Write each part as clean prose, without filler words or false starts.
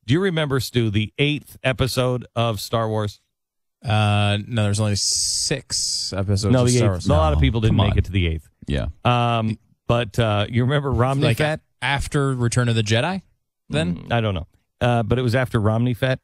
Do you remember, Stu, the 8th episode of Star Wars? No, there's only 6 episodes No, of the Star 8th. Wars. A lot of people didn't make it to the 8th. Yeah. But you remember RomneyFett? Like after Return of the Jedi, then? I don't know. But it was after RomneyFett.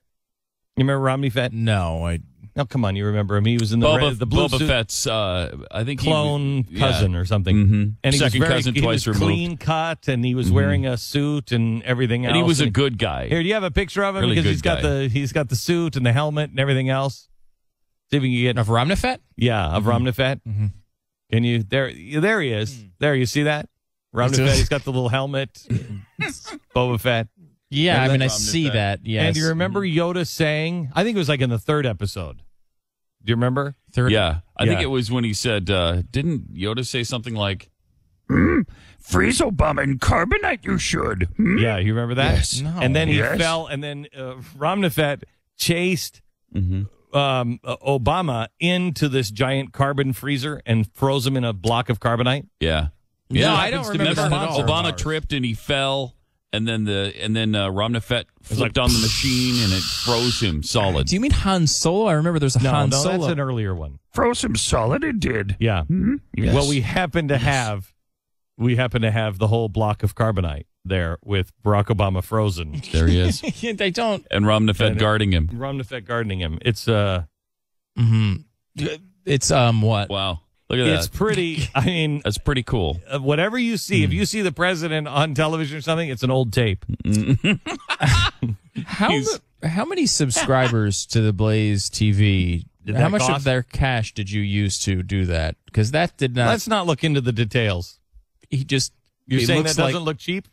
You remember RomneyFett? No, Oh, come on. You remember him. He was in the blue Boba suit. Fett's, I think Clone cousin or something. Mm-hmm. And he Second was cousin twice removed. Clean cut, and he was wearing a suit and everything else. And he was a good guy. Here, do you have a picture of him? Really Because good he's got the suit and the helmet and everything else. See if you can get of RomneyFett? Yeah, of RomneyFett. Mm-hmm. Can you there he is. There, you see that? RomneyFett, he's got the little helmet. Boba Fett. Yeah, And I mean, I RomneyFett. see that, yes. And do you remember Yoda saying, I think it was like in the 3rd episode. Do you remember? Yeah. I think Yeah. it was when he said, didn't Yoda say something like, freeze Obama in carbonite, you should. Yeah, you remember that? Yes. No. And then he Yes. fell, and then RomneyFett chased Obama into this giant carbon freezer and froze him in a block of carbonite. Yeah. No, Yeah, I don't remember Remember, that at all. Obama tripped and he fell, and then RomneyFett flipped on the machine and it froze him solid. Do you mean Han Solo? I remember there's a Han No, Solo. that's an earlier one. Froze him solid, it did. Yeah. Yes. Well, we happen to have the whole block of carbonite there with Barack Obama frozen. There he is. They don't. And RomneyFett And- guarding him. RomneyFett guarding him. It's It's what? Wow. Look at it's that. pretty. I mean, That's pretty cool. whatever you see, if you see the president on television or something, it's an old tape. How many subscribers to the Blaze TV? Did How that much cost? of their cash did you use to do that? Because that did not. Let's not look into the details. He just. You're it saying looks that doesn't like, look cheap?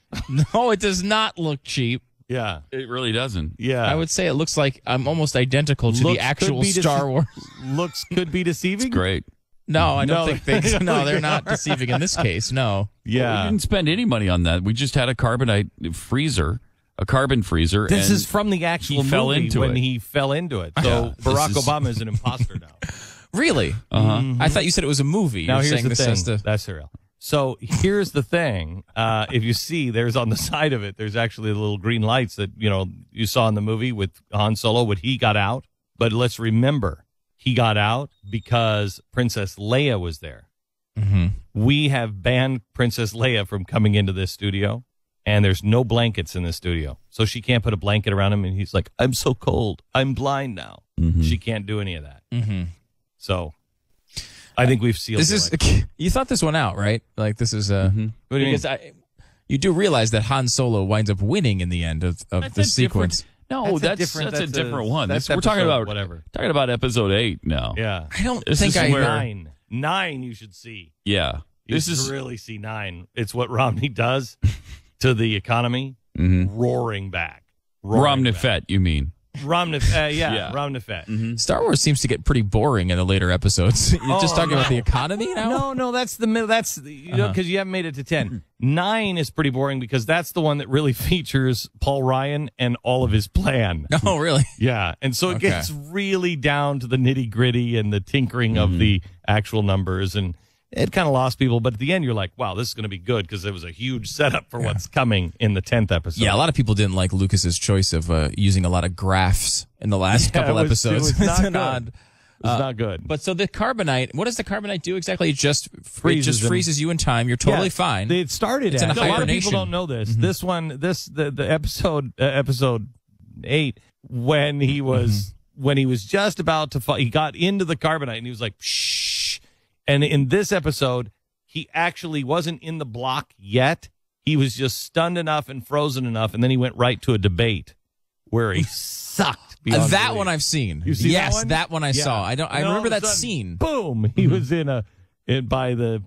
No, it does not look cheap. Yeah. It really doesn't. Yeah. I would say it looks like I'm almost identical to Looks the actual could be Star Wars. Looks could be deceiving. It's great. No, I don't No. think they. No, they're not deceiving in this case. No. We Yeah. didn't spend any money on that. We just had a carbon freezer. This and is from the actual he fell movie into when it. he fell into it. So Yeah, Barack this is- Obama is an imposter now. Really? I thought you said it was a movie. Now You're here's saying the this thing. has to. That's real. So here's the thing. If you see, there's on the side of it, there's actually the little green lights that you saw in the movie with Han Solo when he got out. But let's remember, he got out because Princess Leia was there. Mm-hmm. We have banned Princess Leia from coming into this studio, and there's no blankets in this studio. So she can't put a blanket around him, and he's like, I'm so cold. I'm blind now. She can't do any of that. Mm-hmm. So I think we've sealed This it. is. You thought this one out, right? Like this is. What do you mean? Because you do realize that Han Solo winds up winning in the end of the sequence. No, that's a different one. We're talking about whatever. Talking about episode 8 now. Yeah. I don't This think is I. where- Nine you should see. Yeah. You This should is really see 9. It's what Romney does to the economy. Roaring back. RomneyFett, you mean? RomneyFett, Yeah. RomneyFett. Star Wars seems to get pretty boring in the later episodes. You're just talking about the economy now. No, that's the middle. That's because you haven't made it to 10. 9 is pretty boring because that's the one that really features Paul Ryan and all of his plan. Oh, really? Yeah, and so it Okay. gets really down to the nitty gritty and the tinkering of the actual numbers, and it kind of lost people. But at the end, you're like, wow, this is going to be good because it was a huge setup for what's coming in the 10th episode. Yeah, a lot of people didn't like Lucas's choice of using a lot of graphs in the last couple episodes. It was not It's an good. odd. It's not good. But so the carbonite, what does the carbonite do exactly? It just Freezes them. freezes you in time. You're totally fine. It started It's at in a lot of hibernation. people don't know this. This one, the episode 8 when he was just about to fall, he got into the carbonite and he was like, shh. And in this episode, he actually wasn't in the block yet. He was just stunned enough and frozen enough, and then he went right to a debate where he sucked. beyond that belief. one I've seen. You see yes, that one? I Yeah. saw. I And all remember of a that sudden, scene. Boom! He was by the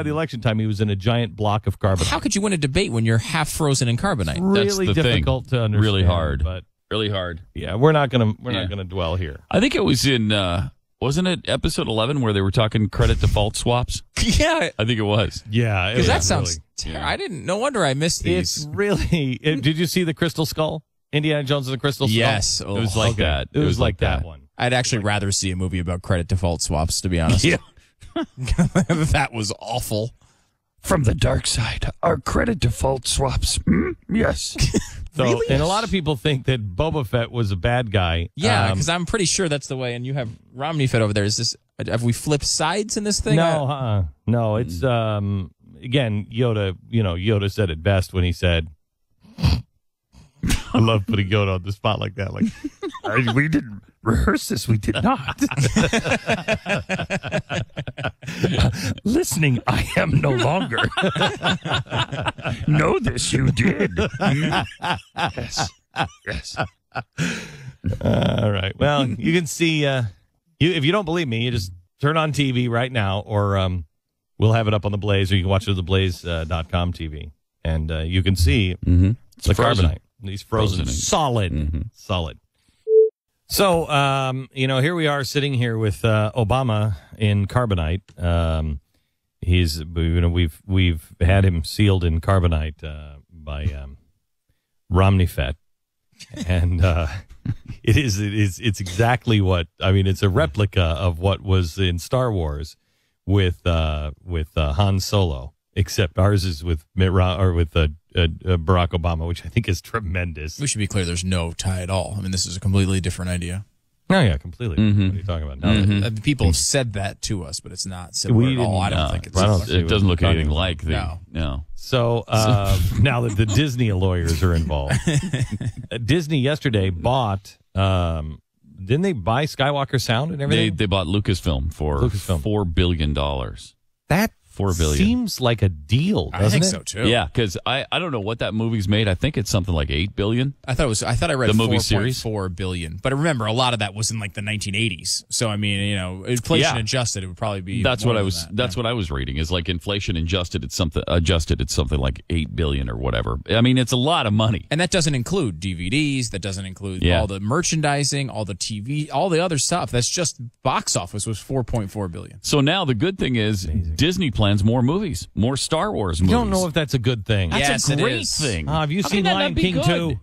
election time. He was in a giant block of carbonite. How could you win a debate when you're half frozen in carbonite? Really That's the difficult thing. to understand. Really hard. but Really hard. yeah, we're not gonna dwell here. I think it was in, wasn't it episode 11 where they were talking credit default swaps? Yeah, I think it was. Yeah, because that sounds terrible. I didn't. No wonder I missed these. It's really. Did you see the Crystal Skull? Indiana Jones and the Crystal Skull. Yes, It was like that. It was like that one. I'd actually rather see a movie about credit default swaps, to be honest. Yeah. That was awful. From the dark side, our credit default swaps. Yes. So, Really? and a lot of people think that Boba Fett was a bad guy. Yeah, because I'm pretty sure that's the way. And you have RomneyFett over there. Is this? Have we flipped sides in this thing? No, it's again, Yoda. Yoda said it best when he said, "I love putting Yoda on the spot like that." Like, we didn't rehearse this. We did not. Listening, I am no longer. Know this, you did. Yes. All right. Well, you can see. If you don't believe me, you just turn on TV right now, or we'll have it up on the Blaze, or you can watch it at the Blaze.com TV, and you can see the carbonite. He's frozen solid, solid. So, here we are sitting here with Obama in carbonite. We've had him sealed in carbonite by RomneyFett, and it's exactly what it's a replica of what was in Star Wars with Han Solo, except ours is with Barack Obama, which I think is tremendous. We should be clear, there's no tie at all. I mean, this is a completely different idea. Oh, yeah, completely. What are you talking about? No, People have said that to us, but it's not similar at all. I don't think it's similar. It doesn't look anything like the... No. So now that the Disney lawyers are involved, Disney yesterday bought... didn't they buy Skywalker Sound and everything? They bought Lucasfilm for $4 billion. That $4 billion seems like a deal, doesn't I think it? so too. Yeah, because I don't know what that movie's made. I think it's something like $8 billion. I thought I read the movie series 4.4 billion. But remember, a lot of that was in like the 1980s. So I mean, inflation adjusted, it would probably be. That's more what I than was. that. That's what I was reading. Is like inflation adjusted. It's something like $8 billion or whatever. I mean, it's a lot of money. And that doesn't include DVDs. That doesn't include all the merchandising, all the TV, all the other stuff. That's just box office was 4.4 billion. So now the good thing is Disney plans more movies. More Star Wars movies. I don't know if that's a good thing. That's a great thing. Have you seen Lion King 2?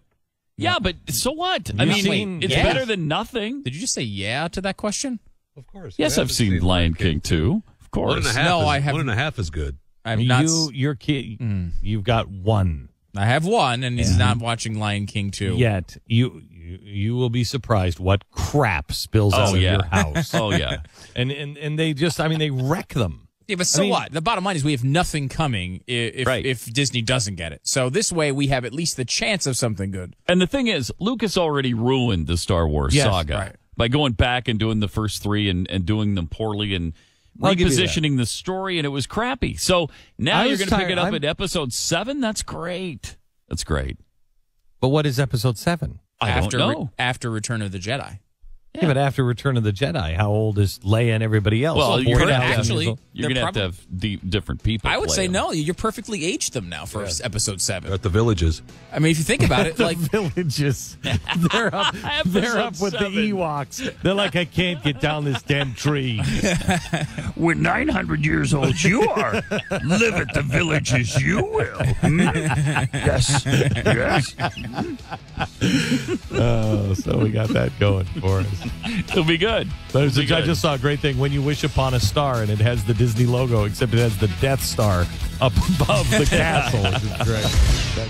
Yeah, but so what? It's yeah. better than nothing. Did you just say yeah to that question? Of course. Yes, I've seen Lion King 2. Of course. I have 1.5 is good. I've not. Your kid, you've got one. I have one, and he's not watching Lion King 2 yet. You will be surprised what crap spills out of your house. Oh yeah, and they just they wreck them. Yeah, but what? The bottom line is we have nothing coming if Disney doesn't get it. So this way we have at least the chance of something good. And the thing is, Lucas already ruined the Star Wars saga by going back and doing the first three and doing them poorly and repositioning the story, and it was crappy. So now you're going to pick it up at episode 7? That's great. That's great. But what is episode 7? I don't know. After Return of the Jedi. Yeah, but after Return of the Jedi, how old is Leia and everybody else? Well, you're going to have to have different people. I would say them. No. You're perfectly aged them now for episode 7. They're at the villages. I mean, if you think about it, like villages, they're up with the Ewoks. They're like, I can't get down this damn tree. We're 900 years old. You are. Live at the villages. You will. Yes. Yes. Oh, so we got that going for us. It'll be good. I just saw a great thing. When you wish upon a star, and it has the Disney logo, except it has the Death Star up above the castle, which is great.